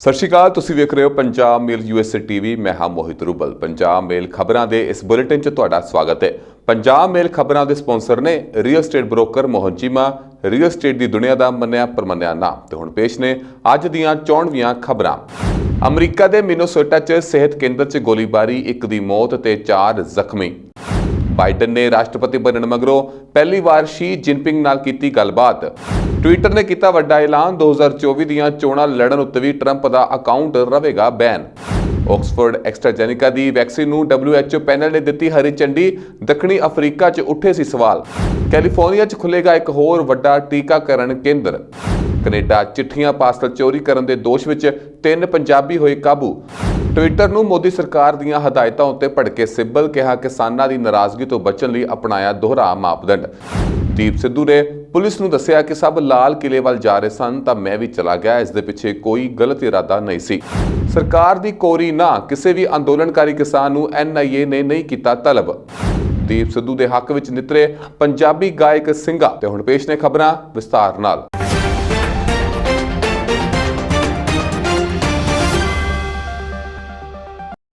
ਸਤਿ ਸ਼੍ਰੀ ਅਕਾਲ। ਤੁਸੀਂ ਵੇਖ ਰਹੇ ਹੋ ਪੰਜਾਬ ਮੇਲ USA ਟੀਵੀ। ਮੈਂ ਹਾਂ ਮੋਹਿਤ ਰੂਬਲ। ਪੰਜਾਬ ਮੇਲ ਖਬਰਾਂ ਦੇ ਇਸ ਬੁਲੇਟਿਨ 'ਚ ਤੁਹਾਡਾ ਸਵਾਗਤ ਹੈ। ਪੰਜਾਬ ਮੇਲ ਖਬਰਾਂ ਦੇ ਸਪਾਂਸਰ ਨੇ real estate broker Mohan Cheema, real estate ਦੀ ਦੁਨੀਆ ਦਾ ਮੰਨਿਆ ਪਰਮੰਨਿਆ ਨਾਮ। ਤੇ ਹੁਣ ਪੇਸ਼ ਨੇ ਅੱਜ ਦੀਆਂ 94ਵੀਆਂ ਖਬਰਾਂ। ਅਮਰੀਕਾ ਦੇ ਮਿਨੇਸੋਟਾ 'ਚ ਸਿਹਤ ਕੇਂਦਰ 'ਚ ਗੋਲੀਬਾਰੀ, 1 ਦੀ ਮੌਤ ਤੇ 4 ਜ਼ਖਮੀ। ਬਾਈਡਨ ਨੇ ਰਾਸ਼ਟਰਪਤੀ ਬਣਨ ਮਗਰੋਂ ਪਹਿਲੀ ਵਾਰ ਸ਼ੀ ਜਿਨਪਿੰਗ ਨਾਲ ਕੀਤੀ ਗੱਲਬਾਤ। ਟਵਿੱਟਰ ਨੇ ਕੀਤਾ ਵੱਡਾ ਐਲਾਨ, 2024 ਦੀਆਂ ਚੋਣਾਂ ਲੜਨ ਉੱਤੇ ਵੀ ਟਰੰਪ ਦਾ ਅਕਾਊਂਟ ਰਹੇਗਾ ਬੈਨ। ਆਕਸਫੋਰਡ ਐਸਟਰਾਜੈਨੇਕਾ ਦੀ ਵੈਕਸੀਨ ਨੂੰ WHO ਪੈਨਲ ਨੇ ਦਿੱਤੀ ਹਰੀ ਝੰਡੀ। ਦੱਖਣੀ ਅਫਰੀਕਾ 'ਚ ਉੱਠੇ ਸੀ ਸਵਾਲ। ਕੈਲੀਫੋਰਨੀਆ 'ਚ ਖੁੱਲੇਗਾ ਇੱਕ ਹੋਰ ਵੱਡਾ ਟੀਕਾਕਰਨ ਕੇਂਦਰ। ਕੈਨੇਡਾ ਚਿੱਠੀਆਂ ਪਾਰਸਲ ਚੋਰੀ ਕਰਨ ਦੇ ਦੋਸ਼ ਵਿੱਚ 3 ਪੰਜਾਬੀ ਹੋਏ ਕਾਬੂ। ਟਵਿੱਟਰ ਨੂੰ ਮੋਦੀ ਸਰਕਾਰ ਦੀਆਂ ਹਦਾਇਤਾਂ ਉੱਤੇ ਭੜਕੇ ਸਿੱਬਲ, ਕਿਹਾ ਕਿਸਾਨਾਂ ਦੀ ਨਾਰਾਜ਼ਗੀ ਤੋਂ ਬਚਣ ਲਈ ਅਪਣਾਇਆ ਦੋਹਰਾ ਮਾਪਦੰਡ। ਦੀਪ ਸਿੱਧੂ ਨੇ ਪੁਲਿਸ ਨੂੰ ਦੱਸਿਆ ਕਿ ਸਭ ਲਾਲ ਕਿਲੇ ਵੱਲ ਜਾ ਰਹੇ ਸਨ ਤਾਂ ਮੈਂ ਵੀ ਚਲਾ ਗਿਆ, ਇਸ ਦੇ ਪਿੱਛੇ ਕੋਈ ਗਲਤ ਇਰਾਦਾ ਨਹੀਂ ਸੀ। ਸਰਕਾਰ ਦੀ ਕੋਰੀ ਨਾ, ਕਿਸੇ ਵੀ ਅੰਦੋਲਨਕਾਰੀ ਕਿਸਾਨ ਨੂੰ NIA ਨੇ ਨਹੀਂ ਕੀਤਾ ਤਲਬ। ਦੀਪ ਸਿੱਧੂ ਦੇ ਹੱਕ ਵਿੱਚ ਨਿਤਰੇ ਪੰਜਾਬੀ ਗਾਇਕ ਸਿੰਘਾ। ਤੇ ਹੁਣ ਪੇਸ਼ ਨੇ ਖਬਰਾਂ ਵਿਸਤਾਰ ਨਾਲ।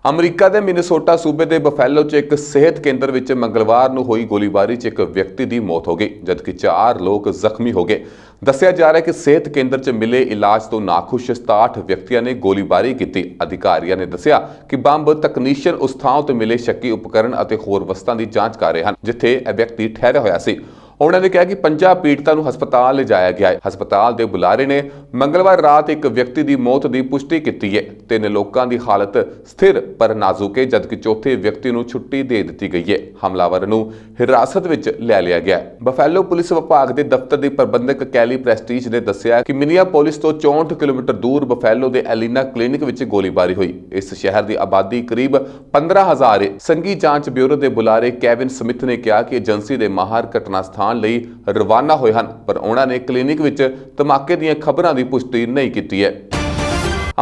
ਅਮਰੀਕਾ ਦੇ ਮਿਨੇਸੋਟਾ ਸੂਬੇ ਦੇ ਬਫੈਲੋ 'ਚ ਇੱਕ ਸਿਹਤ ਕੇਂਦਰ ਵਿੱਚ ਮੰਗਲਵਾਰ ਨੂੰ ਹੋਈ ਗੋਲੀਬਾਰੀ 'ਚ ਇੱਕ ਵਿਅਕਤੀ ਦੀ ਮੌਤ ਹੋ ਗਈ, ਜਦਕਿ 4 ਲੋਕ ਜ਼ਖਮੀ ਹੋ ਗਏ। ਦੱਸਿਆ ਜਾ ਰਿਹਾ ਹੈ ਕਿ ਸਿਹਤ ਕੇਂਦਰ 'ਚ ਮਿਲੇ ਇਲਾਜ ਤੋਂ ਨਾਖੁਸ਼ 67 ਵਿਅਕਤੀਆਂ ਨੇ ਗੋਲੀਬਾਰੀ ਕੀਤੀ। ਅਧਿਕਾਰੀਆਂ ਨੇ ਦੱਸਿਆ ਕਿ ਬੰਬ ਤਕਨੀਸ਼ੀਅਨ ਉਸ ਥਾਂ ਤੋਂ ਮਿਲੇ ਸ਼ੱਕੀ ਉਪਕਰਨ ਅਤੇ ਹੋਰ ਵਸਤਾਂ ਦੀ ਜਾਂਚ ਕਰ ਰਹੇ ਹਨ ਜਿੱਥੇ ਇਹ ਵਿਅਕਤੀ ਠਹਿਰਿਆ ਹੋਇਆ ਸੀ। ਉਹਨਾਂ ਨੇ ਕਿਹਾ ਕਿ 50 ਪੀੜਤਾਂ ਨੂੰ ਹਸਪਤਾਲ ਲਿਜਾਇਆ ਗਿਆ ਹੈ। ਹਸਪਤਾਲ ਦੇ ਬੁਲਾਰੇ ਨੇ ਮੰਗਲਵਾਰ ਰਾਤ ਇੱਕ ਵਿਅਕਤੀ ਦੀ ਮੌਤ ਦੀ ਪੁਸ਼ਟੀ ਕੀਤੀ ਹੈ। 3 ਲੋਕਾਂ ਦੀ ਹਾਲਤ ਸਥਿਰ ਪਰ ਨਾਜ਼ੁਕ ਹੈ, ਜਦਕਿ ਚੌਥੇ ਵਿਅਕਤੀ ਨੂੰ ਛੁੱਟੀ ਦੇ ਦਿੱਤੀ ਗਈ ਹੈ। ਹਮਲਾਵਰ ਨੂੰ ਹਿਰਾਸਤ ਵਿੱਚ ਲੈ ਲਿਆ ਗਿਆ ਹੈ। ਬਫੈਲੋ ਪੁਲਿਸ ਵਿਭਾਗ ਦੇ ਦਫ਼ਤਰ ਦੀ ਪ੍ਰਬੰਧਕ ਕੈਲੀ ਪ੍ਰੈਸਟੀਜ ਨੇ ਦੱਸਿਆ ਕਿ ਮਿਨੀਆਪੋਲਿਸ ਤੋਂ 64 ਕਿਲੋਮੀਟਰ ਦੂਰ ਬਫੈਲੋ ਦੇ ਐਲੀਨਾ ਕਲੀਨਿਕ ਵਿੱਚ ਗੋਲੀਬਾਰੀ ਹੋਈ। ਇਸ ਸ਼ਹਿਰ ਦੀ ਆਬਾਦੀ ਕਰੀਬ 15,000 ਹੈ। ਸੰਘੀ ਜਾਂਚ ਬਿਊਰੋ ਦੇ ਬੁਲਾਰੇ ਕੈਵਿਨ ਸਮਿਥ ਨੇ ਕਿਹਾ ਕਿ ਏਜੰਸੀ ਦੇ ਮਾਹਰ ਘਟਨਾ ਸਥਾਨ ਲਈ ਰਵਾਨਾ ਹੋਏ ਹਨ, ਪਰ ਉਹਨਾਂ ਨੇ ਕਲੀਨਿਕ ਵਿੱਚ ਧਮਾਕੇ ਦੀਆਂ ਖਬਰਾਂ ਦੀ ਪੁਸ਼ਟੀ ਨਹੀਂ ਕੀਤੀ ਹੈ।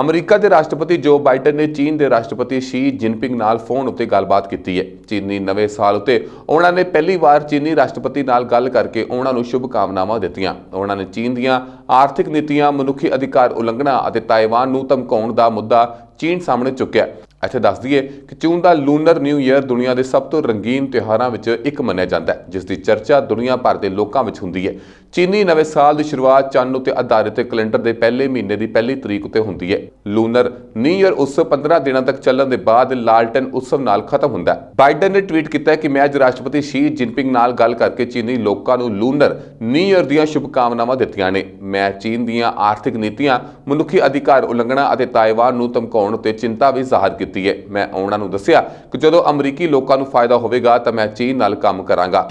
ਅਮਰੀਕਾ ਦੇ ਰਾਸ਼ਟਰਪਤੀ ਜੋ ਬਾਈਡਨ ਨੇ ਚੀਨ ਦੇ ਰਾਸ਼ਟਰਪਤੀ ਸ਼ੀ ਜਿਨਪਿੰਗ ਨਾਲ ਫੋਨ ਉੱਤੇ ਗੱਲਬਾਤ ਕੀਤੀ ਹੈ। ਚੀਨੀ ਨਵੇਂ ਸਾਲ ਉੱਤੇ ਉਹਨਾਂ ਨੇ ਪਹਿਲੀ ਵਾਰ ਚੀਨੀ ਰਾਸ਼ਟਰਪਤੀ ਨਾਲ ਗੱਲ ਕਰਕੇ ਉਹਨਾਂ ਨੂੰ ਸ਼ੁਭਕਾਮਨਾਵਾਂ ਦਿੱਤੀਆਂ। ਉਹਨਾਂ ਨੇ ਚੀਨ ਦੀਆਂ ਆਰਥਿਕ ਨੀਤੀਆਂ, ਮਨੁੱਖੀ ਅਧਿਕਾਰ ਉਲੰਘਣਾ ਅਤੇ ਤਾਇਵਾਨ ਨੂੰ ਧਮਕਾਉਣ ਦਾ ਮੁੱਦਾ ਚੀਨ ਸਾਹਮਣੇ ਚੁੱਕਿਆ। ਇੱਥੇ ਦੱਸ ਦਈਏ ਕਿ ਚੀਨ ਦਾ ਲੂਨਰ ਨਿਊ ਈਅਰ ਦੁਨੀਆ ਦੇ ਸਭ ਤੋਂ ਰੰਗੀਨ ਤਿਉਹਾਰਾਂ ਵਿੱਚ ਇੱਕ ਮੰਨਿਆ ਜਾਂਦਾ ਹੈ, ਜਿਸ ਦੀ ਚਰਚਾ ਦੁਨੀਆ ਭਰ ਦੇ ਲੋਕਾਂ ਵਿੱਚ ਹੁੰਦੀ ਹੈ। ਚੀਨੀ ਨਵੇਂ ਸਾਲ ਦੀ ਸ਼ੁਰੂਆਤ ਚੰਨ ਉੱਤੇ ਆਧਾਰਿਤ ਕੈਲੰਡਰ ਦੇ ਪਹਿਲੇ ਮਹੀਨੇ ਦੀ ਪਹਿਲੀ ਤਰੀਕ ਉੱਤੇ ਹੁੰਦੀ ਹੈ। ਲੂਨਰ ਨਿਊ ਈਅਰ ਉਤਸਵ 15 ਦਿਨਾਂ ਤੱਕ ਚੱਲਣ ਦੇ ਬਾਅਦ ਲਾਲਟਨ ਉਤਸਵ ਨਾਲ ਖਤਮ ਹੁੰਦਾ ਹੈ। ਬਾਈਡਨ ਨੇ ਟਵੀਟ ਕੀਤਾ ਕਿ ਮੈਂ ਅੱਜ ਰਾਸ਼ਟਰਪਤੀ ਸ਼ੀ ਜਿਨਪਿੰਗ ਨਾਲ ਗੱਲ ਕਰਕੇ ਚੀਨੀ ਲੋਕਾਂ ਨੂੰ ਲੂਨਰ ਨਿਊ ਈਅਰ ਦੀਆਂ ਸ਼ੁਭਕਾਮਨਾਵਾਂ ਦਿੱਤੀਆਂ ਨੇ। ਮੈਂ ਚੀਨ ਦੀਆਂ ਆਰਥਿਕ ਨੀਤੀਆਂ, ਮਨੁੱਖੀ ਅਧਿਕਾਰ ਉਲੰਘਣਾ ਅਤੇ ਤਾਇਵਾਨ ਨੂੰ ਧਮਕਾਉਣ ਉੱਤੇ ਚਿੰਤਾ ਵੀ ਜ਼ਾਹਰ ਕੀਤੀ ਹੈ। ਮੈਂ ਉਹਨਾਂ ਨੂੰ ਦੱਸਿਆ ਕਿ ਜਦੋਂ ਅਮਰੀਕੀ ਲੋਕਾਂ ਨੂੰ ਫਾਇਦਾ ਹੋਵੇਗਾ ਤਾਂ ਮੈਂ ਚੀਨ ਨਾਲ ਕੰਮ ਕਰਾਂਗਾ।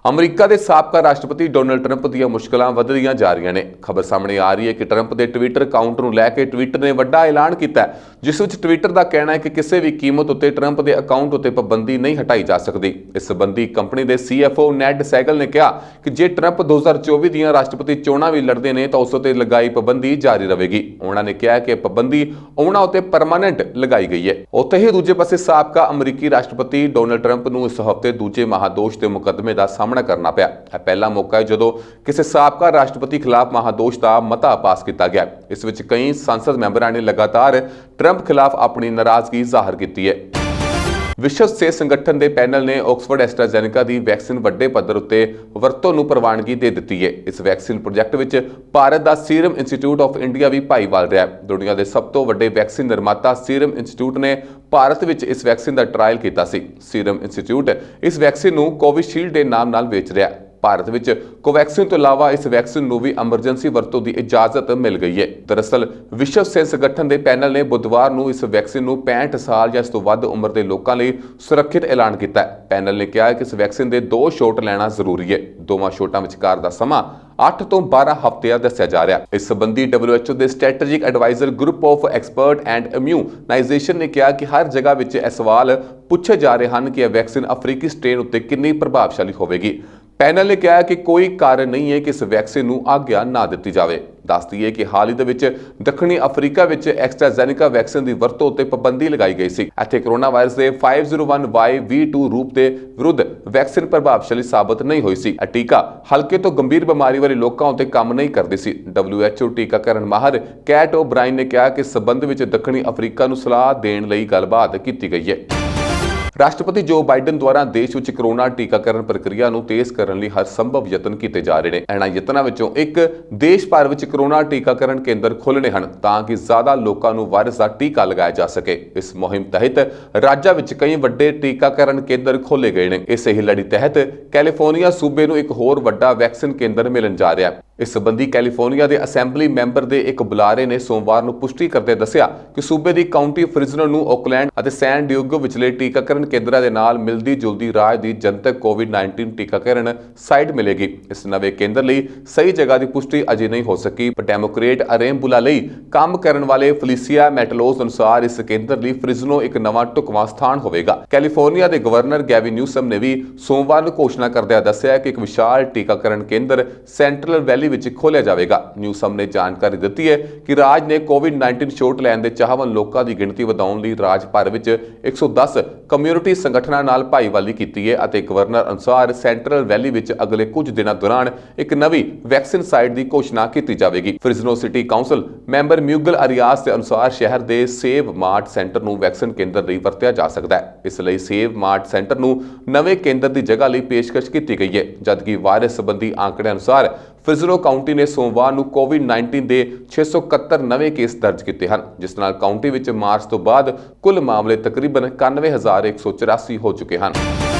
ਅਮਰੀਕਾ ਦੇ ਸਾਬਕਾ ਰਾਸ਼ਟਰਪਤੀ ਡੋਨਲਡ ਟਰੰਪ ਦੀਆਂ ਮੁਸ਼ਕਲਾਂ ਵਧਦੀਆਂ ਜਾ ਰਹੀਆਂ ਨੇ। ਖਬਰ ਸਾਹਮਣੇ ਆ ਰਹੀ ਹੈ ਕਿ ਟਰੰਪ ਦੇ ਟਵਿੱਟਰ ਅਕਾਊਂਟ ਨੂੰ ਲੈ ਕੇ ਟਵਿੱਟਰ ਨੇ ਵੱਡਾ ਐਲਾਨ ਕੀਤਾ ਹੈ, ਜਿਸ ਵਿੱਚ ਟਵਿੱਟਰ ਦਾ ਕਹਿਣਾ ਹੈ ਕਿ ਕਿਸੇ ਵੀ ਕੀਮਤ ਉੱਤੇ ਟਰੰਪ ਦੇ ਅਕਾਊਂਟ ਉੱਤੇ ਪਾਬੰਦੀ ਨਹੀਂ ਹਟਾਈ ਜਾ ਸਕਦੀ। ਇਸ ਸੰਬੰਧੀ ਕੰਪਨੀ ਦੇ CFO ਨੈਡ ਸੈਗਲ ਨੇ ਕਿਹਾ ਕਿ ਜੇ ਟਰੰਪ 2024 ਦੀਆਂ ਰਾਸ਼ਟਰਪਤੀ ਚੋਣਾਂ ਵੀ ਲੜਦੇ ਨੇ ਤਾਂ ਉਸ ਉੱਤੇ ਲਗਾਈ ਪਾਬੰਦੀ ਜਾਰੀ ਰਹੇਗੀ। ਉਹਨਾਂ ਨੇ ਕਿਹਾ ਕਿ ਪਾਬੰਦੀ ਉਹਨਾਂ ਉੱਤੇ ਪਰਮਾਨੈਂਟ ਲਗਾਈ ਗਈ ਹੈ। ਉੱਥੇ ਹੀ ਦੂਜੇ ਪਾਸੇ ਸਾਬਕਾ ਅਮਰੀਕੀ ਰਾਸ਼ਟਰਪਤੀ ਡੋਨਲਡ ਟਰੰਪ ਨੂੰ ਇਸ ਹਫ਼ਤੇ ਦੂਜੇ ਮਹਾਦੋਸ਼ ਦੇ ਮੁਕੱਦਮੇ ਦਾ ਸਾਹਮਣਾ ਕਰਨਾ ਪਿਆ। ਇਹ ਪਹਿਲਾ ਮੌਕਾ ਹੈ ਜਦੋਂ ਕਿਸੇ ਸਾਬਕਾ ਰਾਸ਼ਟਰਪਤੀ ਖਿਲਾਫ ਮਹਾਦੋਸ਼ ਦਾ ਮਤਾ ਪਾਸ ਕੀਤਾ ਗਿਆ। ਇਸ ਵਿੱਚ ਕਈ ਸੰਸਦ ਮੈਂਬਰਾਂ ਨੇ ਲਗਾਤਾਰ ਟਰੰਪ ਖਿਲਾਫ ਆਪਣੀ ਨਾਰਾਜ਼ਗੀ ਜ਼ਾਹਰ ਕੀਤੀ ਹੈ। ਵਿਸ਼ਵ ਸਿਹਤ ਸੰਗਠਨ ਦੇ ਪੈਨਲ ਨੇ ਆਕਸਫੋਰਡ ਐਸਟਰਾਜੈਨੇਕਾ ਦੀ ਵੈਕਸੀਨ ਵੱਡੇ ਪੱਧਰ ਉੱਤੇ ਵਰਤੋਂ ਨੂੰ ਪ੍ਰਵਾਨਗੀ ਦੇ ਦਿੱਤੀ ਹੈ। ਇਸ ਵੈਕਸੀਨ ਪ੍ਰੋਜੈਕਟ ਵਿੱਚ ਭਾਰਤ ਦਾ ਸੀਰਮ ਇੰਸਟੀਚਿਊਟ ਆਫ ਇੰਡੀਆ ਵੀ ਭਾਈਵਾਲ ਰਿਹਾ ਹੈ। ਦੁਨੀਆ ਦੇ ਸਭ ਤੋਂ ਵੱਡੇ ਵੈਕਸੀਨ ਨਿਰਮਾਤਾ ਸੀਰਮ ਇੰਸਟੀਚਿਊਟ ਨੇ ਭਾਰਤ ਵਿੱਚ ਇਸ ਵੈਕਸੀਨ ਦਾ ਟ੍ਰਾਇਲ ਕੀਤਾ ਸੀ। ਸੀਰਮ ਇੰਸਟੀਚਿਊਟ ਇਸ ਵੈਕਸੀਨ ਨੂੰ ਕੋਵਿਸ਼ੀਲਡ ਦੇ ਨਾਮ ਨਾਲ ਵੇਚ ਰਿਹਾ ਹੈ। ਭਾਰਤ ਵਿੱਚ ਕੋਵੈਕਸਿਨ ਤੋਂ ਇਲਾਵਾ ਇਸ ਵੈਕਸੀਨ ਨੂੰ ਵੀ ਐਮਰਜੈਂਸੀ ਵਰਤੋਂ ਦੀ ਇਜਾਜ਼ਤ ਮਿਲ ਗਈ ਹੈ। ਦਰਅਸਲ ਵਿਸ਼ਵ ਸਿਹਤ ਸੰਗਠਨ ਦੇ ਪੈਨਲ ਨੇ ਬੁੱਧਵਾਰ ਨੂੰ ਇਸ ਵੈਕਸੀਨ ਨੂੰ 65 ਸਾਲ ਜਾਂ ਇਸ ਤੋਂ ਵੱਧ ਉਮਰ ਦੇ ਲੋਕਾਂ ਲਈ ਸੁਰੱਖਿਅਤ ਐਲਾਨ ਕੀਤਾ ਹੈ। ਪੈਨਲ ਨੇ ਕਿਹਾ ਕਿ ਇਸ ਵੈਕਸੀਨ ਦੇ 2 ਸ਼ਾਟ ਲੈਣਾ ਜ਼ਰੂਰੀ ਹੈ। ਦੋਵਾਂ ਸ਼ਾਟਾਂ ਵਿਚਕਾਰ ਦਾ ਸਮਾਂ 8 ਤੋਂ 12 ਹਫ਼ਤਿਆਂ ਦੱਸਿਆ ਜਾ ਰਿਹਾ। ਇਸ ਸੰਬੰਧੀ WHO ਦੇ strategic adviser group of expert and immunisation ਨੇ ਕਿਹਾ ਕਿ ਹਰ ਜਗ੍ਹਾ ਵਿੱਚ ਇਹ ਸਵਾਲ ਪੁੱਛੇ ਜਾ ਰਹੇ ਹਨ ਕਿ ਇਹ ਵੈਕਸੀਨ ਅਫਰੀਕੀ ਸਟ੍ਰੇਨ ਉੱਤੇ ਕਿੰਨੀ ਪ੍ਰਭਾਵਸ਼ਾਲੀ ਹੋਵੇਗੀ। ਪੈਨਲ ਨੇ ਕਿਹਾ ਕਿ ਕੋਈ ਕਾਰਨ ਨਹੀਂ ਹੈ ਕਿ ਇਸ ਵੈਕਸੀਨ ਨੂੰ ਆਗਿਆ ਨਾ ਦਿੱਤੀ ਜਾਵੇ। ਦੱਸ ਦਈਏ ਕਿ ਹਾਲ ਹੀ ਦੇ ਵਿੱਚ ਦੱਖਣੀ ਅਫਰੀਕਾ ਵਿੱਚ ਐਸਟਰਾਜ਼ੈਨੇਕਾ ਵੈਕਸੀਨ ਦੀ ਵਰਤੋਂ ਉੱਤੇ ਪਾਬੰਦੀ ਲਗਾਈ ਗਈ ਸੀ। ਇੱਥੇ ਕਰੋਨਾ ਵਾਇਰਸ ਦੇ 501YV2 ਰੂਪ ਦੇ ਵਿਰੁੱਧ ਵੈਕਸੀਨ ਪ੍ਰਭਾਵਸ਼ਾਲੀ ਸਾਬਤ ਨਹੀਂ ਹੋਈ ਸੀ। ਇਹ ਟੀਕਾ ਹਲਕੇ ਤੋਂ ਗੰਭੀਰ ਬਿਮਾਰੀ ਵਾਲੇ ਲੋਕਾਂ ਉੱਤੇ ਕੰਮ ਨਹੀਂ ਕਰਦੀ ਸੀ। WHO ਟੀਕਾਕਰਨ ਮਾਹਰ ਕੈਟ ਓਬਰਾਇਨ ਨੇ ਕਿਹਾ ਕਿ ਇਸ ਸਬੰਧ ਵਿੱਚ ਦੱਖਣੀ ਅਫਰੀਕਾ ਨੂੰ ਸਲਾਹ ਦੇਣ ਲਈ ਗੱਲਬਾਤ ਕੀਤੀ ਗਈ ਹੈ। ਰਾਸ਼ਟਰਪਤੀ ਜੋ ਬਾਈਡਨ ਦੁਆਰਾ ਦੇਸ਼ ਵਿੱਚ ਕਰੋਨਾ ਟੀਕਾਕਰਨ ਪ੍ਰਕਿਰਿਆ ਨੂੰ ਤੇਜ਼ ਕਰਨ ਲਈ ਹਰ ਸੰਭਵ ਯਤਨ ਕੀਤੇ ਜਾ ਰਹੇ ਨੇ। ਇਹਨਾਂ ਯਤਨਾਂ ਵਿੱਚੋਂ ਇੱਕ ਦੇਸ਼ ਭਰ ਵਿੱਚ ਕਰੋਨਾ ਟੀਕਾਕਰਨ ਕੇਂਦਰ ਖੋਲ੍ਹਣੇ ਹਨ ਤਾਂ ਕਿ ਜ਼ਿਆਦਾ ਲੋਕਾਂ ਨੂੰ ਵਾਇਰਸ ਦਾ ਟੀਕਾ ਲਗਾਇਆ ਜਾ ਸਕੇ। ਇਸ ਮੁਹਿੰਮ ਤਹਿਤ ਰਾਜਾਂ ਵਿੱਚ ਕਈ ਵੱਡੇ ਟੀਕਾਕਰਨ ਕੇਂਦਰ ਖੋਲ੍ਹੇ ਗਏ ਨੇ। ਇਸੇ ਹੀ ਲੜੀ ਤਹਿਤ ਕੈਲੀਫੋਰਨੀਆ ਸੂਬੇ ਨੂੰ ਇੱਕ ਹੋਰ ਵੱਡਾ ਵੈਕਸੀਨ ਕੇਂਦਰ ਮਿਲਣ ਜਾ ਰਿਹਾ ਹੈ। ਇਸ ਸੰਬੰਧੀ ਕੈਲੀਫੋਰਨੀਆ ਦੇ ਅਸੈਂਬਲੀ ਮੈਂਬਰ ਦੇ ਇੱਕ ਬੁਲਾਰੇ ਨੇ ਸੋਮਵਾਰ ਨੂੰ ਪੁਸ਼ਟੀ ਕਰਦੇ ਦੱਸਿਆ ਕਿ ਸੂਬੇ ਦੀ ਕਾਉਂਟੀ ਫ੍ਰਿਜ਼ਨੋ ਨੂੰ ਓਕਲੈਂਡ ਅਤੇ ਸੈਨ ਡਿਏਗੋ ਵਿਚਲੇ ਟੀਕਾਕਰਨ ਕੇਂਦਰਾਂ ਦੇ ਨਾਲ ਮਿਲਦੀ ਜੁਲਦੀ ਰਾਜ ਦੀ ਜਨਤਕ ਕੋਵਿਡ-19 ਟੀਕਾਕਰਨ ਸਾਈਟ ਮਿਲੇਗੀ। ਇਸ ਨਵੇਂ ਕੇਂਦਰ ਲਈ ਸਹੀ ਜਗ੍ਹਾ ਦੀ ਪੁਸ਼ਟੀ ਅਜੇ ਨਹੀਂ ਹੋ ਸਕੀ, ਪਰ ਡੈਮੋਕ੍ਰੇਟ ਅਰੇਮਬੁਲਾ ਲਈ ਕੰਮ ਕਰਨ ਵਾਲੇ ਫਲੀਸੀਆ ਮੈਟਲੋਸ ਅਨੁਸਾਰ ਇਸ ਕੇਂਦਰ ਲਈ ਫ੍ਰਿਜ਼ਨੋ ਇੱਕ ਨਵਾਂ ਢੁਕਵਾਂ ਸਥਾਨ ਹੋਵੇਗਾ। ਕੈਲੀਫੋਰਨੀਆ ਦੇ ਗਵਰਨਰ ਗੈਵਿਨ ਨਿਊਸਮ ਨੇ ਵੀ ਸੋਮਵਾਰ ਨੂੰ ਘੋਸ਼ਣਾ ਕਰਦਿਆਂ ਦੱਸਿਆ ਕਿ ਇੱਕ ਵਿਸ਼ਾਲ ਟੀਕਾਕਰਨ ਕੇਂਦਰ ਸੈਂਟਰਲ ਵੈਲੀ ਵਿੱਚ ਖੋਲ੍ਹਿਆ ਜਾਵੇਗਾ। ਨਿਊਸਮ ਨੇ ਜਾਣਕਾਰੀ ਦਿੱਤੀ ਹੈ ਕਿ ਰਾਜ ਨੇ ਕੋਵਿਡ-19 ਛੋਟ ਲੈਣ ਦੇ ਚਾਹਵਾਨ ਲੋਕਾਂ ਦੀ ਗਿਣਤੀ ਵਧਾਉਣ ਲਈ ਰਾਜ ਭਰ ਵਿੱਚ 110 ਕਮਿਊਨਿਟੀ ਸੰਗਠਨਾਂ ਨਾਲ ਭਾਈਵਾਲੀ ਕੀਤੀ ਹੈ ਅਤੇ ਗਵਰਨਰ ਅਨੁਸਾਰ ਸੈਂਟਰਲ ਵੈਲੀ ਵਿੱਚ ਅਗਲੇ ਕੁਝ ਦਿਨਾਂ ਦੌਰਾਨ ਇੱਕ ਨਵੀਂ ਵੈਕਸੀਨ ਸਾਈਟ ਦੀ ਘੋਸ਼ਣਾ ਕੀਤੀ ਜਾਵੇਗੀ। ਫ੍ਰਿਜ਼ਨੋ ਸਿਟੀ ਕਾਉਂਸਲ ਮੈਂਬਰ ਮਿਊਗਲ ਅਰੀਆਸ ਦੇ ਅਨੁਸਾਰ ਸ਼ਹਿਰ ਦੇ ਸੇਵ ਮਾਰਟ ਸੈਂਟਰ ਨੂੰ ਵੈਕਸੀਨ ਕੇਂਦਰ ਲਈ ਵਰਤਿਆ ਜਾ ਸਕਦਾ ਹੈ। ਇਸ ਲਈ ਸੇਵ ਮਾਰਟ ਸੈਂਟਰ ਨੂੰ ਨਵੇਂ ਕੇਂਦਰ ਦੀ ਜਗ੍ਹਾ ਲਈ ਪੇਸ਼ਕਸ਼ ਕੀਤੀ ਗਈ ਹੈ, ਜਦਕਿ ਵਾਇਰਸ ਸੰਬੰਧੀ ਆંકੜਿਆਂ ਅਨੁਸਾਰ ਫ੍ਰਿਜ਼ਨੋ ਕਾਉਂਟੀ ਨੇ ਸੋਮਵਾਰ ਨੂੰ ਕੋਵਿਡ-19 ਦੇ 671 ਨਵੇਂ ਕੇਸ ਦਰਜ ਕੀਤੇ ਹਨ, ਜਿਸ ਨਾਲ ਕਾਉਂਟੀ ਵਿੱਚ ਮਾਰਚ ਤੋਂ ਬਾਅਦ ਕੁੱਲ ਮਾਮਲੇ ਤਕਰੀਬਨ 91,184 ਹੋ ਚੁੱਕੇ ਹਨ।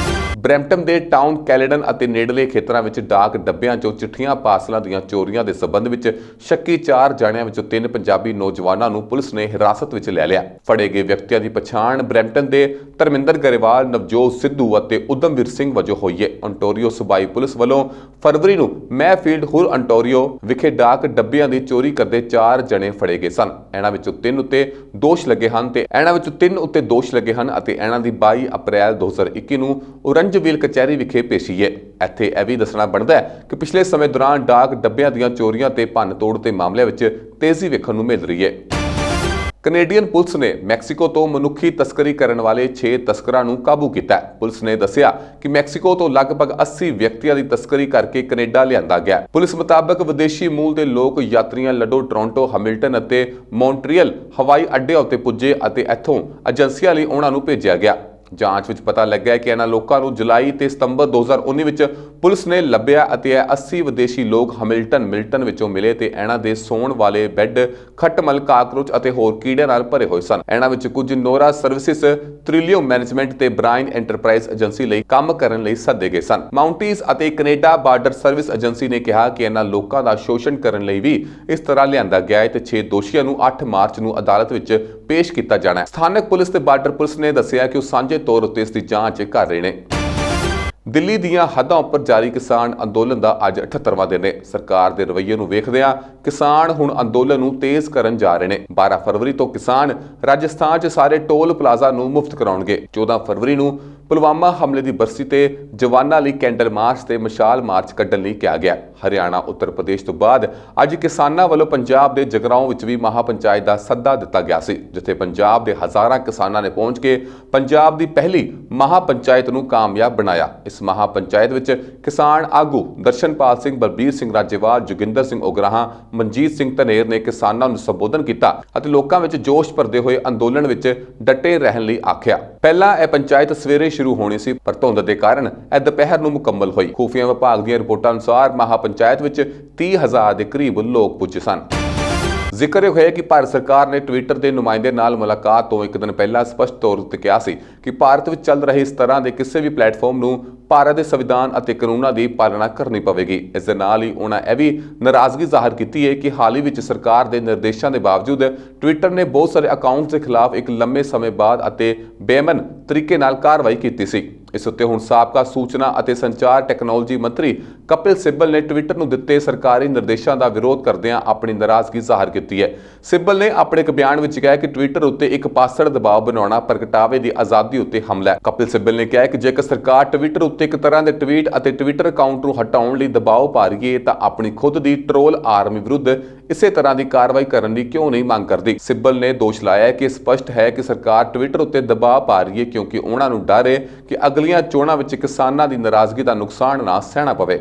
ਬਰੈਂਪਟਨ ਦੇ ਟਾਊਨ ਕੈਲੇਡਨ ਅਤੇ ਨੇੜਲੇ ਖੇਤਰਾਂ ਵਿੱਚ ਡਾਕ ਡੱਬਿਆਂ 'ਚੋਂ ਚਿੱਠੀਆਂ ਪਾਰਸਲਾਂ ਦੀਆਂ ਚੋਰੀਆਂ ਦੇ ਸਬੰਧ ਵਿੱਚ ਸ਼ੱਕੀ 4 ਜਣਿਆਂ ਵਿੱਚੋਂ 3 ਪੰਜਾਬੀ ਨੌਜਵਾਨਾਂ ਨੂੰ ਪੁਲਿਸ ਨੇ ਹਿਰਾਸਤ ਵਿੱਚ ਲੈ ਲਿਆ। ਫੜੇ ਗਏ ਵਿਅਕਤੀਆਂ ਦੀ ਪਛਾਣ ਬਰੈਂਪਟਨ ਦੇ ਧਰਮਿੰਦਰ ਗਰੇਵਾਲ, ਨਵਜੋਤ ਸਿੱਧੂ ਅਤੇ ਉਦਮਵੀਰ ਸਿੰਘ ਵਜੋਂ ਹੋਈ ਹੈ। ontario ਸੂਬਾਈ ਪੁਲਿਸ ਵੱਲੋਂ ਫਰਵਰੀ ਨੂੰ ਮੈਫੀਲਡ ਹੁਰ ontario ਵਿਖੇ ਡਾਕ ਡੱਬਿਆਂ ਦੀ ਚੋਰੀ ਕਰਦੇ 4 ਜਣੇ ਫੜੇ ਗਏ ਸਨ। ਇਹਨਾਂ ਵਿੱਚੋਂ 3 ਉੱਤੇ ਦੋਸ਼ ਲੱਗੇ ਹਨ ਅਤੇ ਇਹਨਾਂ ਦੀ 22 ਅਪ੍ਰੈਲ 2021 ਨੂੰ ਔਰੰਜਵਿਲ ਕਚਹਿਰੀ ਵਿਖੇ ਪੇਸ਼ੀ ਹੈ। ਇੱਥੇ ਇਹ ਵੀ ਦੱਸਣਾ ਬਣਦਾ ਹੈ ਕਿ ਪਿਛਲੇ ਸਮੇਂ ਦੌਰਾਨ ਡਾਕ ਡੱਬਿਆਂ ਦੀਆਂ ਚੋਰੀਆਂ ਤੇ ਭੰਨ-ਤੋੜ ਦੇ ਮਾਮਲਿਆਂ ਵਿੱਚ ਤੇਜ਼ੀ ਵੇਖਣ ਨੂੰ ਮਿਲ ਰਹੀ ਹੈ। ਕੈਨੇਡੀਅਨ ਪੁਲਿਸ ਨੇ ਮੈਕਸੀਕੋ ਤੋਂ ਮਨੁੱਖੀ ਤਸਕਰੀ ਕਰਨ ਵਾਲੇ 6 ਤਸਕਰਾਂ ਨੂੰ ਕਾਬੂ ਕੀਤਾ ਹੈ। ਪੁਲਿਸ ਨੇ ਦੱਸਿਆ ਕਿ ਮੈਕਸੀਕੋ ਤੋਂ ਲਗਭਗ 80 ਵਿਅਕਤੀਆਂ ਦੀ ਤਸਕਰੀ ਕਰਕੇ ਕੈਨੇਡਾ ਲਿਆਂਦਾ ਗਿਆ। ਪੁਲਿਸ ਮੁਤਾਬਕ ਵਿਦੇਸ਼ੀ ਮੂਲ ਦੇ ਲੋਕ ਯਾਤਰੀਆਂ ਲੱਡੋ, ਟੋਰਾਂਟੋ, ਹੈਮਿਲਟਨ ਅਤੇ ਮੌਂਟਰੀਅਲ ਹਵਾਈ ਅੱਡਿਆਂ ਉੱਤੇ ਪੁੱਜੇ ਅਤੇ ਇੱਥੋਂ ਏਜੰਸੀਆਂ ਲਈ ਉਹਨਾਂ ਨੂੰ ਭੇਜਿਆ ਗਿਆ। ਜਾਂਚ ਵਿੱਚ ਪਤਾ ਲੱਗਾ ਕਿ ਇਹਨਾਂ ਲੋਕਾਂ ਨੂੰ ਜੁਲਾਈ ਤੇ ਸਤੰਬਰ 2019 ਵਿੱਚ ਪੁਲਿਸ ਨੇ ਲੱਭਿਆ ਅਤੇ ਇਹ 80 ਵਿਦੇਸ਼ੀ ਲੋਕ ਮਿਲਟਨ ਵਿੱਚੋਂ ਮਿਲੇ ਤੇ ਇਹਨਾਂ ਦੇ ਸੌਣ ਵਾਲੇ ਬੈੱਡ ਖਟਮਲ, ਕਾਕਰੋਚ ਅਤੇ ਹੋਰ ਕੀੜਿਆਂ ਨਾਲ ਭਰੇ ਹੋਏ ਸਨ। ਇਹਨਾਂ ਵਿੱਚ ਕੁਝ ਨੋਰਾ ਸਰਵਿਸਿਸ, ਟ੍ਰਿਲੀਓ ਮੈਨੇਜਮੈਂਟ ਤੇ ਬ੍ਰਾਇਨ ਐਂਟਰਪ੍ਰਾਈਜ਼ ਏਜੰਸੀ ਲਈ ਕੰਮ ਕਰਨ ਲਈ ਸੱਦੇ ਗਏ ਸਨ। ਮਾਊਂਟੀਜ਼ ਅਤੇ ਕੈਨੇਡਾ ਬਾਰਡਰ ਸਰਵਿਸ ਏਜੰਸੀ ਨੇ ਕਿਹਾ ਕਿ ਇਹਨਾਂ ਲੋਕਾਂ ਦਾ ਸ਼ੋਸ਼ਣ ਕਰਨ ਲਈ ਵੀ ਇਸ ਤਰ੍ਹਾਂ ਲਿਆਂਦਾ ਗਿਆ ਹੈ ਤੇ 6 ਦੋਸ਼ੀਆਂ ਨੂੰ 8 ਮਾਰਚ ਨੂੰ ਅਦਾਲਤ ਵਿੱਚ ਪੇਸ਼ ਕੀਤਾ ਜਾਣਾ ਹੈ। ਸਥਾਨਕ ਪੁਲਿਸ ਤੇ ਬਾਰਡਰ ਪੁਲਿਸ ਨੇ ਦੱਸਿਆ ਕਿ ਉਹ ਸਾਂਝੇ ਤੌਰ ਉੱਤੇ ਇਸ ਦੀ ਜਾਂਚ ਕਰ ਰਹੇ ਨੇ। ਦਿੱਲੀ ਦੀਆਂ ਹੱਦਾਂ ਉੱਪਰ ਜਾਰੀ ਕਿਸਾਨ ਅੰਦੋਲਨ ਦਾ ਅੱਜ 78ਵਾਂ ਦਿਨ ਹੈ। ਸਰਕਾਰ ਦੇ ਰਵੱਈਏ ਨੂੰ ਵੇਖਦਿਆਂ ਕਿਸਾਨ ਹੁਣ ਅੰਦੋਲਨ ਨੂੰ ਤੇਜ਼ ਕਰਨ ਜਾ ਰਹੇ ਨੇ। 12 ਫਰਵਰੀ ਤੋਂ ਕਿਸਾਨ ਰਾਜਸਥਾਨ 'ਚ ਸਾਰੇ ਟੋਲ ਪਲਾਜ਼ਾ ਨੂੰ ਮੁਫਤ ਕਰਾਉਣਗੇ। 14 ਫਰਵਰੀ ਨੂੰ ਪੁਲਵਾਮਾ ਹਮਲੇ ਦੀ ਬਰਸੀ ਤੇ ਜਵਾਨਾਂ ਲਈ ਕੈਂਡਲ ਮਾਰਚ ਤੇ ਮਸ਼ਾਲ ਮਾਰਚ ਕੱਢਣ ਲਈ ਕਿਹਾ ਗਿਆ। ਹਰਿਆਣਾ, ਉੱਤਰ ਪ੍ਰਦੇਸ਼ ਤੋਂ ਬਾਅਦ ਅੱਜ ਕਿਸਾਨਾਂ ਵੱਲੋਂ ਪੰਜਾਬ ਦੇ ਜਗਰਾਓਂ ਵਿੱਚ ਵੀ ਮਹਾਪੰਚਾਇਤ ਦਾ ਸੱਦਾ ਦਿੱਤਾ ਗਿਆ ਸੀ, ਜਿੱਥੇ ਪੰਜਾਬ ਦੇ ਹਜ਼ਾਰਾਂ ਕਿਸਾਨਾਂ ਨੇ ਪਹੁੰਚ ਕੇ ਪੰਜਾਬ ਦੀ ਪਹਿਲੀ ਮਹਾਪੰਚਾਇਤ ਨੂੰ ਕਾਮਯਾਬ ਬਣਾਇਆ। ਇਸ ਮਹਾਪੰਚਾਇਤ ਵਿੱਚ ਕਿਸਾਨ ਆਗੂ ਦਰਸ਼ਨਪਾਲ ਸਿੰਘ, ਬਲਬੀਰ ਸਿੰਘ ਰਾਜੇਵਾਲ, ਜੋਗਿੰਦਰ ਸਿੰਘ ਉਗਰਾਹਾਂ, ਮਨਜੀਤ ਸਿੰਘ ਧਨੇਰ ਨੇ ਕਿਸਾਨਾਂ ਨੂੰ ਸੰਬੋਧਨ ਕੀਤਾ ਅਤੇ ਲੋਕਾਂ ਵਿੱਚ ਜੋਸ਼ ਭਰਦੇ ਹੋਏ ਅੰਦੋਲਨ ਵਿੱਚ ਡਟੇ ਰਹਿਣ ਲਈ ਆਖਿਆ। ਪਹਿਲਾਂ ਇਹ ਪੰਚਾਇਤ ਸਵੇਰੇ ਸ਼ੁਰੂ ਹੋਣੀ ਸੀ, ਪਰ ਧੁੰਦ ਦੇ ਕਾਰਨ ਇਹ ਦੁਪਹਿਰ ਨੂੰ ਮੁਕੰਮਲ ਹੋਈ। ਖੂਫੀਆ ਵਿਭਾਗ ਦੀਆਂ ਰਿਪੋਰਟਾਂ ਅਨੁਸਾਰ ਮਹਾਪੰਚਾਇਤ ਵਿੱਚ 30,000 ਦੇ ਕਰੀਬ ਲੋਕ ਪੁੱਜੇ ਸਨ। ਜ਼ਿਕਰਯੋਗ ਹੈ ਕਿ ਭਾਰਤ ਸਰਕਾਰ ਨੇ ਟਵਿੱਟਰ ਦੇ ਨੁਮਾਇੰਦੇ ਨਾਲ ਮੁਲਾਕਾਤ ਤੋਂ ਇੱਕ ਦਿਨ ਪਹਿਲਾਂ ਸਪਸ਼ਟ ਤੌਰ ਉੱਤੇ ਕਿਹਾ ਸੀ ਕਿ ਭਾਰਤ ਵਿੱਚ ਚੱਲ ਰਹੇ ਇਸ ਤਰ੍ਹਾਂ ਦੇ ਕਿਸੇ ਵੀ ਪਲੇਟਫਾਰਮ ਨੂੰ ਭਾਰਤ ਦੇ ਸੰਵਿਧਾਨ ਅਤੇ ਕਾਨੂੰਨਾਂ ਦੀ ਪਾਲਣਾ ਕਰਨੀ ਪਵੇਗੀ। ਇਸ ਦੇ ਨਾਲ ਹੀ ਉਹਨਾਂ ਇਹ ਵੀ ਨਾਰਾਜ਼ਗੀ ਜ਼ਾਹਰ ਕੀਤੀ ਹੈ ਕਿ ਹਾਲ ਹੀ ਵਿੱਚ ਸਰਕਾਰ ਦੇ ਨਿਰਦੇਸ਼ਾਂ ਦੇ ਬਾਵਜੂਦ ਟਵਿੱਟਰ ਨੇ ਬਹੁਤ ਸਾਰੇ ਅਕਾਊਂਟਸ ਦੇ ਖਿਲਾਫ ਇੱਕ ਲੰਮੇ ਸਮੇਂ ਬਾਅਦ ਅਤੇ ਬੇਮਨ ਤਰੀਕੇ ਨਾਲ ਕਾਰਵਾਈ ਕੀਤੀ ਸੀ। इस उत्ते हुण साबका सूचना ਅਤੇ संचार टैक्नोलॉजी मंत्री कपिल सिब्बल ने ट्विटर ਨੂੰ ਦਿੱਤੇ सरकारी निर्देशों का विरोध करदिਆਂ अपनी नाराजगी जाहिर की है। सिब्बल ने अपने एक बयान में कहा कि ट्विटर उत्ते एक पासड़ दबाव बनाना प्रगटावे की आज़ादी उत्ते हमला है। कपिल सिब्बल ने कहा कि जेकर सरकार ट्विटर उत्ते एक तरह के ट्वीट और ट्विटर अकाउंट को हटाने लिए दबाव पा रही है तो अपनी खुद की ट्रोल आर्मी विरुद्ध इसे तरह की कार्रवाई करने की क्यों नहीं मांग करती। सिब्बल ने दोष लाया है कि स्पष्ट है कि सरकार ट्विटर उत्ते दबाव पा रही है क्योंकि उन्होंने डर है कि अगलियां चोणां विच किसानां की नाराजगी का नुकसान ना सहना पवे।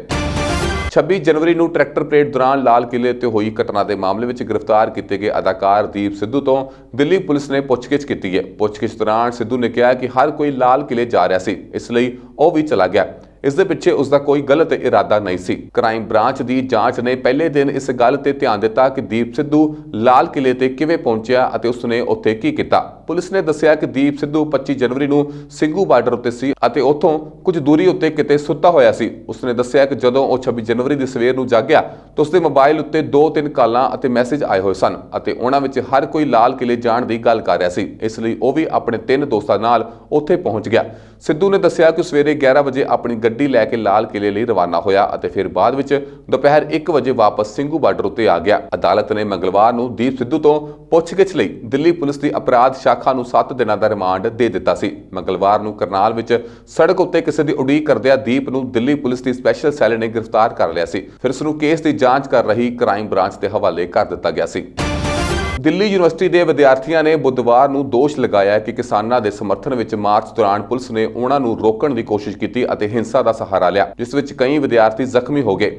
26 जनवरी ਨੂੰ ट्रैक्टर परेड दौरान लाल किले ते हुई घटना के मामले में गिरफ्तार किए गए अदाकार दीप सिद्धू तो दिल्ली पुलिस ने पुछगिछ की है। पुछगिछ दौरान सिद्धू ने कहा कि हर कोई लाल किले जा रहा सी, इसलिए वह भी चला गया। इस दे पिछे उसका कोई गलत इरादा नहीं सी। क्राइम ब्रांच की जांच ने पहले दिन इस गल ते ध्यान दिता कि दीप सिद्धू लाल किले ते किवें पहुंचिया अते उसने उत्थे की कीता। पुलिस ने दस्सिया कि दीप सिद्धू 25 जनवरी ਨੂੰ ਸਿੰਘੂ ਬਾਰਡਰ उत्ते सी अते उत्थों कुछ दूरी उत्ते किते सुत्ता होया सी। उसने दस्सिया कि जदों ਉਹ 26 जनवरी ਦੀ ਸਵੇਰ ਨੂੰ ਜਾਗਿਆ ਤਾਂ ਉਸਦੇ मोबाइल उत्ते 2-3 ਕਾਲਾਂ ਅਤੇ मैसेज आए हुए सन ਅਤੇ ਉਹਨਾਂ ਵਿੱਚ हर कोई लाल किले जाण ਦੀ ਗੱਲ ਕਰ ਰਿਹਾ ਸੀ। ਇਸ ਲਈ ਉਹ ਵੀ ਆਪਣੇ 3 ਦੋਸਤਾਂ ਨਾਲ ਉੱਥੇ पहुंच गया। सिद्धू ने दस्सिया कि सवेरे 11 ਵਜੇ अपनी गड्डी लैके लाल किले ਲਈ रवाना होया ਅਤੇ फिर बाद ਵਿੱਚ दोपहर 1 ਵਜੇ वापस ਸਿੰਘੂ ਬਾਰਡਰ ਉੱਤੇ आ गया। अदालत ने मंगलवार ਨੂੰ दीप सिद्धू ਤੋਂ ਪੁੱਛਗਿੱਛ ਲਈ दिल्ली पुलिस ਦੀ अपराध शाखा ਨੂੰ 7 ਦਿਨਾਂ ਦਾ ਰਿਮਾਂਡ ਦੇ ਦਿੱਤਾ ਸੀ। ਮੰਗਲਵਾਰ ਨੂੰ ਕਰਨਾਲ ਵਿੱਚ ਸੜਕ ਉੱਤੇ ਕਿਸੇ ਦੀ ਉਡੀਕ ਕਰਦਿਆਂ ਦੀਪ ਨੂੰ ਦਿੱਲੀ ਪੁਲਿਸ ਦੀ ਸਪੈਸ਼ਲ ਸੈੱਲ ਨੇ ਗ੍ਰਿਫਤਾਰ ਕਰ ਲਿਆ ਸੀ। ਫਿਰ ਉਸ ਨੂੰ ਕੇਸ ਦੀ ਜਾਂਚ ਕਰ ਰਹੀ ਕ੍ਰਾਈਮ ਬ੍ਰਾਂਚ ਦੇ ਹਵਾਲੇ ਕਰ ਦਿੱਤਾ ਗਿਆ ਸੀ। ਦਿੱਲੀ ਯੂਨੀਵਰਸਿਟੀ ਦੇ ਵਿਦਿਆਰਥੀਆਂ ਨੇ ਬੁੱਧਵਾਰ ਨੂੰ ਦੋਸ਼ ਲਗਾਇਆ ਕਿ ਕਿਸਾਨਾਂ ਦੇ ਸਮਰਥਨ ਵਿੱਚ ਮਾਰਚ ਦੌਰਾਨ ਪੁਲਿਸ ਨੇ ਉਹਨਾਂ ਨੂੰ ਰੋਕਣ ਦੀ ਕੋਸ਼ਿਸ਼ ਕੀਤੀ ਅਤੇ ਹਿੰਸਾ ਦਾ ਸਹਾਰਾ ਲਿਆ, ਜਿਸ ਵਿੱਚ ਕਈ ਵਿਦਿਆਰਥੀ ਜ਼ਖਮੀ ਹੋ ਗਏ।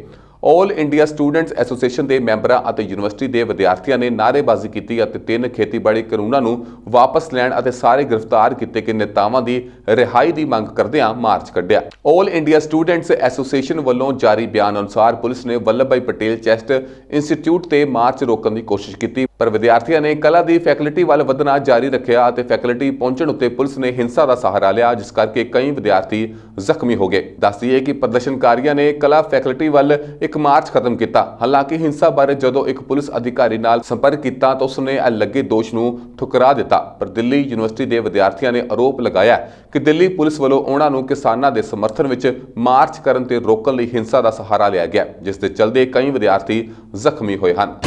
ऑल इंडिया स्टूडेंट्स एसोसीएशन के मैंबरां ਅਤੇ यूनिवर्सिटी के विद्यार्थियों ने नारेबाजी की और 3 खेतीबाड़ी कानूनों ਨੂੰ वापस लैण और सारे गिरफ्तार किए गए नेतावां की रिहाई की मंग करदिआं मार्च कढ़िया। ऑल इंडिया स्टूडेंट्स एसोसीएशन वालों जारी बयान अनुसार पुलिस ने वल्लभ भाई पटेल चैस्ट इंस्टीट्यूट से मार्च रोकने की कोशिश की, पर विद्यार्थियों ने कला की फैकल्टी वाल वधना जारी रखिया और फैकल्टी पहुंचण उत्ते पुलिस ने हिंसा का सहारा लिया, जिस करके कई विद्यार्थी जख्मी हो गए। दस दईए कि प्रदर्शनकारियों ने कला फैकल्टी वाल एक मार्च खत्म किया। हालांकि हिंसा बारे जदों एक पुलिस अधिकारी नाल संपर्क किया तो उसने लगे दोष नूं ठुकरा दिता, पर दिल्ली यूनिवर्सिटी के विद्यार्थियों ने आरोप लगाया कि दिल्ली पुलिस वालों उन्हां नूं किसानां दे समर्थन विच मार्च करन ते रोकण लई हिंसा का सहारा लिया गया, जिस दे चलदे कई विद्यार्थी जख्मी होए हन।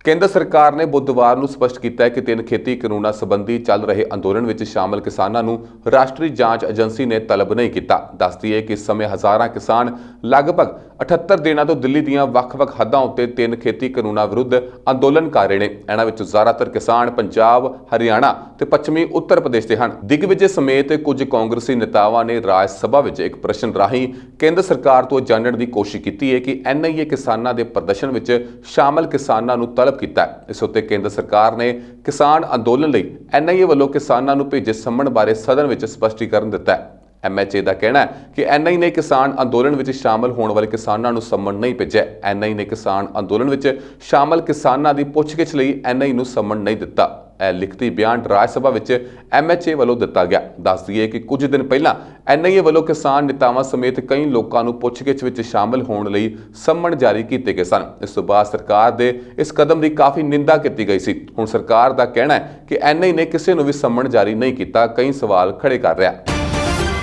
केंद्र सरकार ने बुधवार को स्पष्ट किया है कि 3 खेती कानूनों संबंधी चल रहे अंदोलन में शामिल किसानों को राष्ट्रीय जांच एजेंसी ने तलब नहीं किया। दस दईए कि इस समय हज़ारां किसान लगभग 78 दिनों तो दिल्ली दीआं ਵੱਖ-ਵੱਖ हदां उत्ते 3 खेती कानूनों विरुद्ध अंदोलन कर रहे हैं। इन्हां विच ज़्यादातर किसान पंजाब, हरियाणा ते पश्चिमी उत्तर प्रदेश के हैं। दिग्विजय समेत कुछ कांग्रेसी नेतावां ने राज सभा विच एक प्रश्न राही केंद्र सरकार तो जानने की कोशिश की है कि NIA किसानों के प्रदर्शन विच शामिल किसानों को तलब किया। इस उत्ते केंद्र सरकार ने किसान अंदोलन लई NIA वालों किसानों को भेजे सम्मन बारे सदन विच स्पष्टीकरण दिता है। MHA का कहना है कि NIA ने किसान अंदोलन में शामिल होने वाले किसानों को सम्मन नहीं भेजा। NIA ने किसान अंदोलन में शामिल किसानों की पुछगिछ लई NIA को सम्मन नहीं दिता। लिखती बयान राज सभा विच MHA वालों दिता गया। दस दईए कि कुछ दिन पहला NIA वालों किसान नेतावां समेत कई लोगों को पुछगिछ विच शामिल होने लई सम्मन जारी किए गए सन। इस तो बाद सरकार के इस कदम की काफ़ी निंदा की गई सी। हुण सरकार का कहना है कि NIA ने किसी को भी सम्मन जारी नहीं किया। कई सवाल खड़े कर रहा।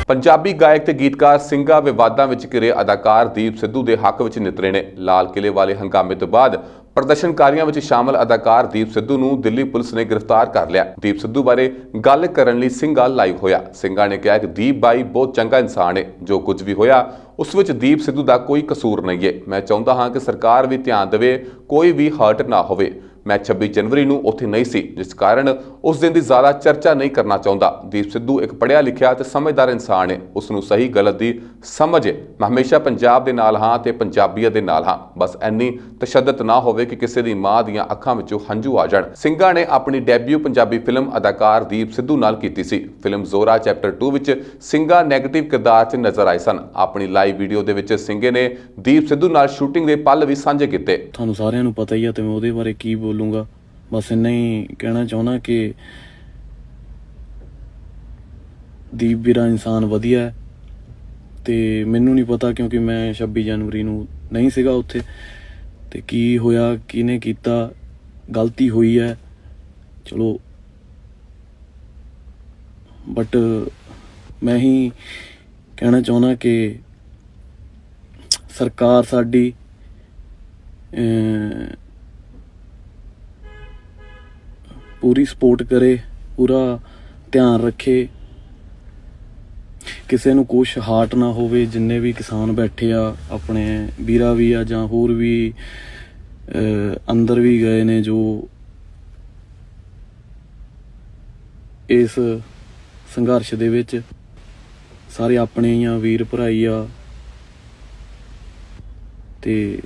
पंजाबी गायक ते गीतकार ਸਿੰਘਾਂ विवादां विच घिरे अदाकार दीप सिद्धू के हक विच नितरे ने। लाल किले वाले हंगामे तो बाद प्रदर्शनकारियों में शामिल अदाकार दीप सिद्धू ਨੂੰ दिल्ली पुलिस ने गिरफ्तार कर लिया। दीप सिद्धू बारे गल करने लई ਸਿੰਘਾਂ लाइव होया। ਸਿੰਘਾਂ ने कहा कि दीप बाई बहुत चंगा इंसान है, जो कुछ भी होया उस विच दीप सिद्धू का कोई कसूर नहीं है। मैं चाहता हाँ कि सरकार भी ध्यान देवे, कोई भी हर्ट ना होवे। मैं 26 जनवरी ਨੂੰ ਉੱਥੇ नहीं सी, जिस कारण उस दिन की ज़्यादा चर्चा नहीं करना चाहता। दीप सिद्धू एक पढ़िया लिखिया ते समझदार इंसान है, उसनूं सही गलत की समझ है। मैं हमेशा पंजाब के नाल हाँ ते पंजाबीयत के नाल हाँ, बस इन्नी तशद्दत ना होवे कि किसी की माँ दीआं अखां विचों हंझू आ जाण। ਸਿੰਘਾਂ ने अपनी डेब्यू पंजाबी फिल्म अदाकार दीप सिद्धू नाल कीती सी। फिल्म जोरा चैप्टर 2 विच ਸਿੰਘਾਂ नैगेटिव किरदार च नज़र आए सन। अपनी लाइव वीडियो दे विच ਸਿੰਘੇ ने दीप सिद्धू नाल शूटिंग के पल भी साझे कीते। ਤੁਹਾਨੂੰ ਸਾਰਿਆਂ ਨੂੰ ਪਤਾ ਹੀ ਆ ਤੇ ਮੈਂ ਉਹਦੇ ਬਾਰੇ ਕੀ ਬੋਲੂੰਗਾ। ਬਸ ਇੰਨਾ ਹੀ ਕਹਿਣਾ ਚਾਹੁੰਦਾ ਕਿ ਦੀਪ ਵੀਰਾ ਇਨਸਾਨ ਵਧੀਆ ਹੈ ਤੇ ਮੈਨੂੰ ਨਹੀਂ ਪਤਾ ਕਿਉਂਕਿ ਮੈਂ 26 ਜਨਵਰੀ ਨੂੰ ਨਹੀਂ ਸੀਗਾ ਉੱਥੇ ਤੇ ਕੀ ਹੋਇਆ ਕਿਹਨੇ ਕੀਤਾ, ਗਲਤੀ ਹੋਈ ਹੈ ਚਲੋ, ਬਟ ਮੈਂ ਹੀ ਕਹਿਣਾ ਚਾਹੁੰਦਾ ਕਿ ਸਰਕਾਰ ਸਾਡੀ ਪੂਰੀ ਸਪੋਰਟ ਕਰੇ, ਪੂਰਾ ਧਿਆਨ ਰੱਖੇ, ਕਿਸੇ ਨੂੰ ਕੁਛ ਹਾਰਟ ਨਾ ਹੋਵੇ। ਜਿੰਨੇ ਵੀ ਕਿਸਾਨ ਬੈਠੇ ਆ, ਆਪਣੇ ਵੀਰਾ ਵੀ ਆ ਜਾਂ ਹੋਰ ਵੀ ਅੰਦਰ ਵੀ ਗਏ ਨੇ ਜੋ ਇਸ ਸੰਘਰਸ਼ ਦੇ ਵਿੱਚ, ਸਾਰੇ ਆਪਣੇ ਹੀ ਆ, ਵੀਰ ਭਰਾਈ ਆ, ਤੇ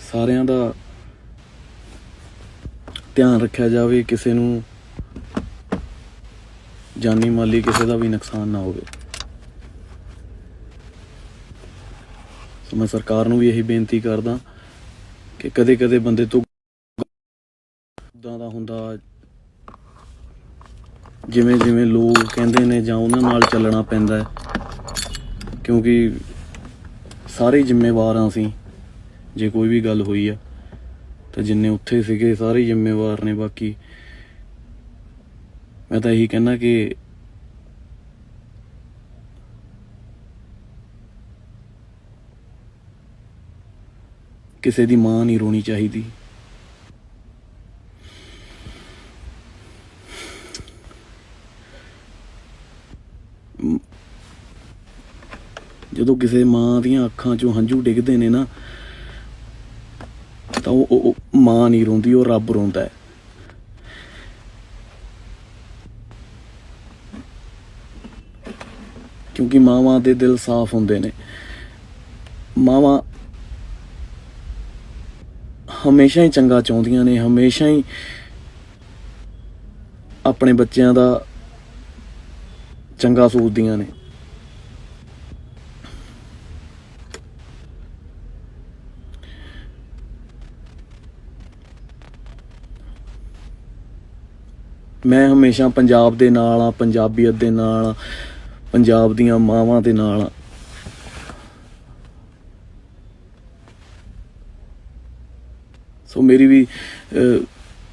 ਸਾਰਿਆਂ ਦਾ ਧਿਆਨ ਰੱਖਿਆ ਜਾਵੇ, ਕਿਸੇ ਨੂੰ ਜਾਨੀ ਮਾਲੀ ਕਿਸੇ ਦਾ ਵੀ ਨੁਕਸਾਨ ਨਾ ਹੋਵੇ। ਸੋ ਮੈਂ ਸਰਕਾਰ ਨੂੰ ਵੀ ਇਹੀ ਬੇਨਤੀ ਕਰਦਾ ਕਿ ਕਦੇ ਕਦੇ ਬੰਦੇ ਤੋਂ ਉੱਦਾਂ ਦਾ ਹੁੰਦਾ, ਜਿਵੇਂ ਜਿਵੇਂ ਲੋਕ ਕਹਿੰਦੇ ਨੇ ਜਾਂ ਉਹਨਾਂ ਨਾਲ ਚੱਲਣਾ ਪੈਂਦਾ ਹੈ, ਕਿਉਂਕਿ ਸਾਰੇ ਜ਼ਿੰਮੇਵਾਰ ਹਾਂ ਅਸੀਂ। ਜੇ ਕੋਈ ਵੀ ਗੱਲ ਹੋਈ ਆ ਤਾਂ ਜਿੰਨੇ ਉੱਥੇ ਸੀਗੇ ਸਾਰੇ ਜ਼ਿੰਮੇਵਾਰ ਨੇ। ਬਾਕੀ ਮੈਂ ਤਾਂ ਇਹੀ ਕਹਿਣਾ ਕਿ ਕਿਸੇ ਦੀ ਮਾਂ ਨਹੀਂ ਰੋਣੀ ਚਾਹੀਦੀ। ਜਦੋਂ ਕਿਸੇ ਮਾਂ ਦੀਆਂ ਅੱਖਾਂ 'ਚੋਂ ਹੰਝੂ ਡਿੱਗਦੇ ਨੇ ਨਾ, ਤਾਂ ਉਹ ਮਾਂ ਨਹੀਂ ਰੋਂਦੀ, ਉਹ ਰੱਬ ਰੋਂਦਾ ਹੈ। ਕਿਉਂਕਿ ਮਾਵਾਂ ਦੇ ਦਿਲ ਸਾਫ਼ ਹੁੰਦੇ ਨੇ। ਮਾਵਾਂ ਹਮੇਸ਼ਾ ਹੀ ਚੰਗਾ ਚਾਹੁੰਦੀਆਂ ਨੇ, ਹਮੇਸ਼ਾ ਹੀ ਆਪਣੇ ਬੱਚਿਆਂ ਦਾ ਚੰਗਾ ਸੋਚਦੀਆਂ ਨੇ। ਮੈਂ ਹਮੇਸ਼ਾ ਪੰਜਾਬ ਦੇ ਨਾਲ ਆ, ਪੰਜਾਬੀਅਤ ਦੇ ਨਾਲ ਆ, ਪੰਜਾਬ ਦੀਆਂ ਮਾਵਾਂ ਦੇ ਨਾਲ ਆ। ਸੋ ਮੇਰੀ ਵੀ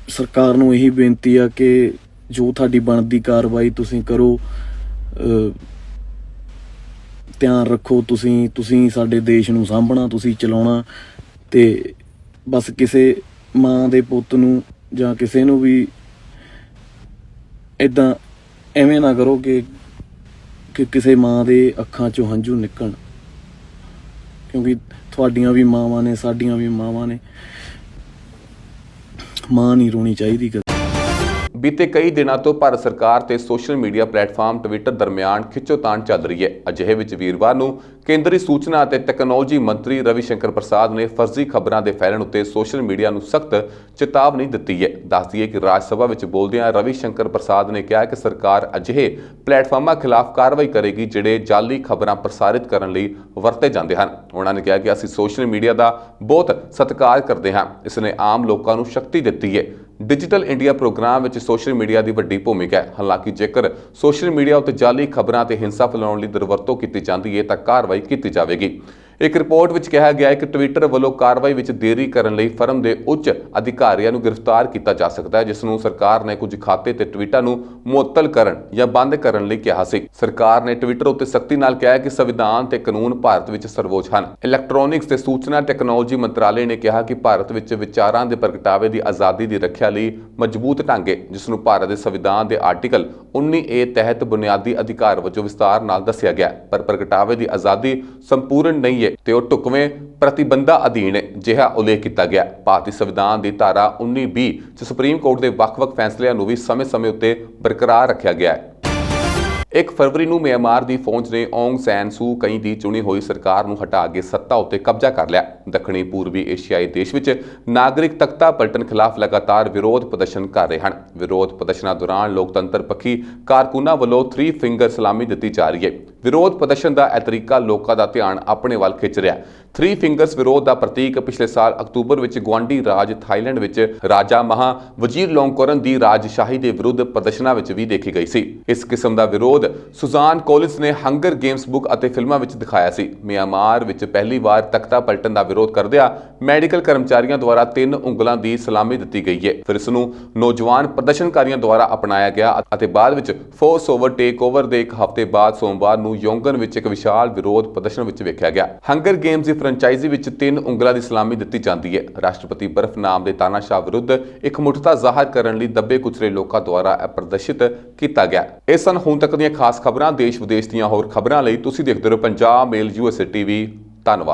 ਸਰਕਾਰ ਨੂੰ ਇਹੀ ਬੇਨਤੀ ਆ ਕਿ ਜੋ ਤੁਹਾਡੀ ਬਣਦੀ ਕਾਰਵਾਈ ਤੁਸੀਂ ਕਰੋ, ਧਿਆਨ ਰੱਖੋ। ਤੁਸੀਂ ਸਾਡੇ ਦੇਸ਼ ਨੂੰ ਸਾਂਭਣਾ, ਤੁਸੀਂ ਚਲਾਉਣਾ, ਤੇ ਬਸ ਕਿਸੇ ਮਾਂ ਦੇ ਪੁੱਤ ਨੂੰ ਜਾਂ ਕਿਸੇ ਨੂੰ ਵੀ ਇੱਦਾਂ ਐਵੇਂ ਨਾ ਕਰੋ ਕਿ ਕਿਸੇ ਮਾਂ ਦੇ ਅੱਖਾਂ 'ਚੋਂ ਹੰਝੂ ਨਿਕਲਣ, ਕਿਉਂਕਿ ਤੁਹਾਡੀਆਂ ਵੀ ਮਾਵਾਂ ਨੇ, ਸਾਡੀਆਂ ਵੀ ਮਾਵਾਂ ਨੇ। ਮਾਂ ਨਹੀਂ ਰੋਣੀ ਚਾਹੀਦੀ। ਬੀਤੇ ਕਈ ਦਿਨਾਂ ਤੋਂ ਭਾਰਤ ਸਰਕਾਰ ਤੇ ਸੋਸ਼ਲ ਮੀਡੀਆ ਪਲੇਟਫਾਰਮ ਟਵਿੱਟਰ ਦਰਮਿਆਨ ਖਿੱਚੋਤਾਣ ਚੱਲ ਰਹੀ ਹੈ। ਅਜਿਹੇ ਵਿੱਚ ਵੀਰਵਾਰ ਨੂੰ ਕੇਂਦਰੀ ਸੂਚਨਾ ਅਤੇ ਟੈਕਨੋਲੋਜੀ ਮੰਤਰੀ ਰਵੀ ਸ਼ੰਕਰ ਪ੍ਰਸਾਦ ਨੇ ਫਰਜ਼ੀ ਖਬਰਾਂ ਦੇ ਫੈਲਣ ਉੱਤੇ ਸੋਸ਼ਲ ਮੀਡੀਆ ਨੂੰ ਸਖਤ ਚੇਤਾਵਨੀ ਦਿੱਤੀ ਹੈ। ਦੱਸ ਦਈਏ ਕਿ ਰਾਜ ਸਭਾ ਵਿੱਚ ਬੋਲਦਿਆਂ ਰਵੀ ਸ਼ੰਕਰ ਪ੍ਰਸਾਦ ਨੇ ਕਿਹਾ ਕਿ ਸਰਕਾਰ ਅਜਿਹੇ ਪਲੇਟਫਾਰਮਾਂ ਖਿਲਾਫ ਕਾਰਵਾਈ ਕਰੇਗੀ ਜਿਹੜੇ ਜਾਲੀ ਖਬਰਾਂ ਪ੍ਰਸਾਰਿਤ ਕਰਨ ਲਈ ਵਰਤੇ ਜਾਂਦੇ ਹਨ। ਉਹਨਾਂ ਨੇ ਕਿਹਾ ਕਿ ਅਸੀਂ ਸੋਸ਼ਲ ਮੀਡੀਆ ਦਾ ਬਹੁਤ ਸਤਿਕਾਰ ਕਰਦੇ ਹਾਂ, ਇਸ ਨੇ ਆਮ ਲੋਕਾਂ ਨੂੰ ਸ਼ਕਤੀ ਦਿੱਤੀ ਹੈ। ਡਿਜੀਟਲ ਇੰਡੀਆ ਪ੍ਰੋਗਰਾਮ ਵਿੱਚ ਸੋਸ਼ਲ ਮੀਡੀਆ ਦੀ ਵੱਡੀ ਭੂਮਿਕਾ ਹੈ। ਹਾਲਾਂਕਿ ਜੇਕਰ ਸੋਸ਼ਲ ਮੀਡੀਆ ਉੱਤੇ ਜਾਲੀ ਖਬਰਾਂ ਤੇ ਹਿੰਸਾ ਫੈਲਾਉਣ ਲਈ ਦੁਰਵਰਤੋਂ ਕੀਤੀ ਜਾਂਦੀ ਹੈ ਤਾਂ ਕਾਰਵਾਈ ਕੀਤੀ ਜਾਵੇਗੀ। ਇੱਕ ਰਿਪੋਰਟ ਵਿੱਚ ਕਿਹਾ ਗਿਆ ਹੈ ਕਿ ਟਵਿੱਟਰ ਵੱਲੋਂ ਕਾਰਵਾਈ ਵਿੱਚ ਦੇਰੀ ਕਰਨ ਲਈ ਫਰਮ ਦੇ ਉੱਚ ਅਧਿਕਾਰੀਆਂ ਨੂੰ ਗ੍ਰਿਫਤਾਰ ਕੀਤਾ ਜਾ ਸਕਦਾ ਹੈ, ਜਿਸ ਨੂੰ ਸਰਕਾਰ ਨੇ ਕੁਝ ਖਾਤੇ ਤੇ ਟਵਿੱਟਾਂ ਨੂੰ ਮੁਅੱਤਲ ਕਰਨ ਜਾਂ ਬੰਦ ਕਰਨ ਲਈ ਕਿਹਾ ਸੀ। ਸਰਕਾਰ ਨੇ ਟਵਿੱਟਰ ਉੱਤੇ ਸਖਤੀ ਨਾਲ ਕਿਹਾ ਹੈ ਕਿ ਸੰਵਿਧਾਨ ਤੇ ਕਾਨੂੰਨ ਭਾਰਤ ਵਿੱਚ ਸਰਵਉੱਚ ਹਨ। ਇਲੈਕਟ੍ਰੋਨਿਕਸ ਤੇ ਸੂਚਨਾ ਟੈਕਨੋਲੋਜੀ ਮੰਤਰਾਲੇ ਨੇ ਕਿਹਾ ਕਿ ਭਾਰਤ ਵਿੱਚ ਵਿਚਾਰਾਂ ਦੇ ਪ੍ਰਗਟਾਵੇ ਦੀ ਆਜ਼ਾਦੀ ਦੀ ਰੱਖਿਆ ਲਈ ਮਜ਼ਬੂਤ ਢੰਗ ਹੈ, ਜਿਸ ਨੂੰ ਭਾਰਤ ਦੇ ਸੰਵਿਧਾਨ ਦੇ ਆਰਟੀਕਲ 19A ਤਹਿਤ ਬੁਨਿਆਦੀ ਅਧਿਕਾਰ ਵਜੋਂ ਵਿਸਤਾਰ ਨਾਲ ਦੱਸਿਆ ਗਿਆ। ਪਰ ਪ੍ਰਗਟਾਵੇ ਦੀ ਆਜ਼ਾਦੀ ਸੰਪੂਰਨ ਨਹੀਂ ਹੈ ਤੇ ਉਹ ਢੁਕਵੇਂ ਪ੍ਰਤੀਬੰਧਾਂ ਅਧੀਨ ਜਿਹਾ ਉਲੇਖ ਕੀਤਾ ਗਿਆ। ਭਾਰਤੀ ਸੰਵਿਧਾਨ ਦੀ ਧਾਰਾ 19B 'ਚ ਸੁਪਰੀਮ ਕੋਰਟ ਦੇ ਵੱਖ-ਵੱਖ ਫੈਸਲਿਆਂ ਨੂੰ ਵੀ ਸਮੇਂ-ਸਮੇਂ ਉੱਤੇ ਬਰਕਰਾਰ ਰੱਖਿਆ ਗਿਆ ਹੈ। 1 ਫਰਵਰੀ ਨੂੰ ਮਿਆਂਮਾਰ ਦੀ ਫੌਜ ਨੇ ਔਂਗ ਸੈਨ ਸੂ ਕਈ ਦੀ ਚੁਣੀ ਹੋਈ ਸਰਕਾਰ ਨੂੰ ਹਟਾ ਕੇ ਸੱਤਾ ਉੱਤੇ ਕਬਜ਼ਾ ਕਰ ਲਿਆ। ਦੱਖਣੀ ਪੂਰਬੀ ਏਸ਼ੀਆਈ ਦੇਸ਼ ਵਿੱਚ ਨਾਗਰਿਕ ਤਖਤਾ ਪਲਟਣ ਖਿਲਾਫ ਲਗਾਤਾਰ ਵਿਰੋਧ ਪ੍ਰਦਰਸ਼ਨ ਕਰ ਰਹੇ ਹਨ। ਵਿਰੋਧ ਪ੍ਰਦਰਸ਼ਨਾਂ ਦੌਰਾਨ ਲੋਕਤੰਤਰ ਪੱਖੀ ਕਾਰਕੁਨਾਂ ਵੱਲੋਂ 3 ਫਿੰਗਰ ਸਲਾਮੀ ਦਿੱਤੀ ਜਾ ਰਹੀ ਹੈ। ਵਿਰੋਧ ਪ੍ਰਦਰਸ਼ਨ ਦਾ ਇਹ ਤਰੀਕਾ ਲੋਕਾਂ ਦਾ ਧਿਆਨ ਆਪਣੇ ਵੱਲ ਖਿੱਚ ਰਿਹਾ। 3 ਫਿੰਗਰਸ ਵਿਰੋਧ ਦਾ ਪ੍ਰਤੀਕ ਪਿਛਲੇ ਸਾਲ ਅਕਤੂਬਰ ਵਿੱਚ ਗੁਆਂਢੀ ਰਾਜ ਥਾਈਲੈਂਡ ਵਿੱਚ ਰਾਜਾ ਮਹਾ ਵਜੀਰਲੋਂਗਕੋਰਨ ਦੀ ਰਾਜਸ਼ਾਹੀ ਦੇ ਵਿਰੁੱਧ ਪ੍ਰਦਰਸ਼ਨਾਂ ਵਿੱਚ ਵੀ ਦੇਖੀ ਗਈ ਸੀ। ਇਸ ਕਿਸਮ ਦਾ ਵਿਰੋਧ ਸੁਜ਼ਾਨ ਕੋਲਿੰਸ ਨੇ ਹੰਗਰ ਗੇਮਸ ਬੁੱਕ ਅਤੇ ਫਿਲਮਾਂ ਵਿੱਚ ਦਿਖਾਇਆ ਸੀ। ਮਿਆਂਮਾਰ ਵਿੱਚ ਪਹਿਲੀ ਵਾਰ ਤਖਤਾ ਪਲਟਣ ਦਾ ਵਿਰੋਧ ਕਰਦਿਆਂ ਮੈਡੀਕਲ ਕਰਮਚਾਰੀਆਂ ਦੁਆਰਾ 3 ਉਂਗਲਾਂ ਦੀ ਸਲਾਮੀ ਦਿੱਤੀ ਗਈ ਹੈ। ਫਿਰ ਇਸ ਨੂੰ ਨੌਜਵਾਨ ਪ੍ਰਦਰਸ਼ਨਕਾਰੀਆਂ ਦੁਆਰਾ ਅਪਣਾਇਆ ਗਿਆ ਅਤੇ ਬਾਅਦ ਵਿੱਚ ਫੋਰਸ ਓਵਰ ਟੇਕ ਓਵਰ ਦੇ 1 ਹਫ਼ਤੇ ਬਾਅਦ ਸੋਮਵਾਰ ਨੂੰ ਨੂੰ ਯੋਂਗਨ ਵਿੱਚ ਇੱਕ ਵਿਸ਼ਾਲ ਵਿਰੋਧ ਪ੍ਰਦਰਸ਼ਨ ਵਿੱਚ ਵੇਖਿਆ ਗਿਆ। ਹੰਗਰ ਗੇਮਸ ਦੀ ਫਰੈਂਚਾਈਜ਼ੀ ਵਿੱਚ 3 ਉਂਗਲਾਂ ਦੀ ਸਲਾਮੀ ਦਿੱਤੀ ਜਾਂਦੀ ਹੈ। ਰਾਸ਼ਟਰਪਤੀ ਬਰਫ਼ ਨਾਮ ਦੇ ਤਾਨਾਸ਼ਾਹ ਵਿਰੁੱਧ ਇੱਕ ਮੁੱਠਤਾ ਜ਼ਾਹਰ ਕਰਨ ਲਈ ਦੱਬੇ ਕੁਚਲੇ ਲੋਕਾਂ ਦੁਆਰਾ ਇਹ ਪ੍ਰਦਰਸ਼ਿਤ ਕੀਤਾ ਗਿਆ। ਇਹ ਸਨ ਹੁਣ ਤੱਕ ਦੀਆਂ ਖਾਸ ਖਬਰਾਂ। ਦੇਸ਼ ਵਿਦੇਸ਼ ਦੀਆਂ ਹੋਰ ਖਬਰਾਂ ਲਈ ਤੁਸੀਂ ਦੇਖਦੇ ਰਹੋ ਪੰਜਾਬ ਮੇਲ USA TV। ਧੰਨਵਾਦ।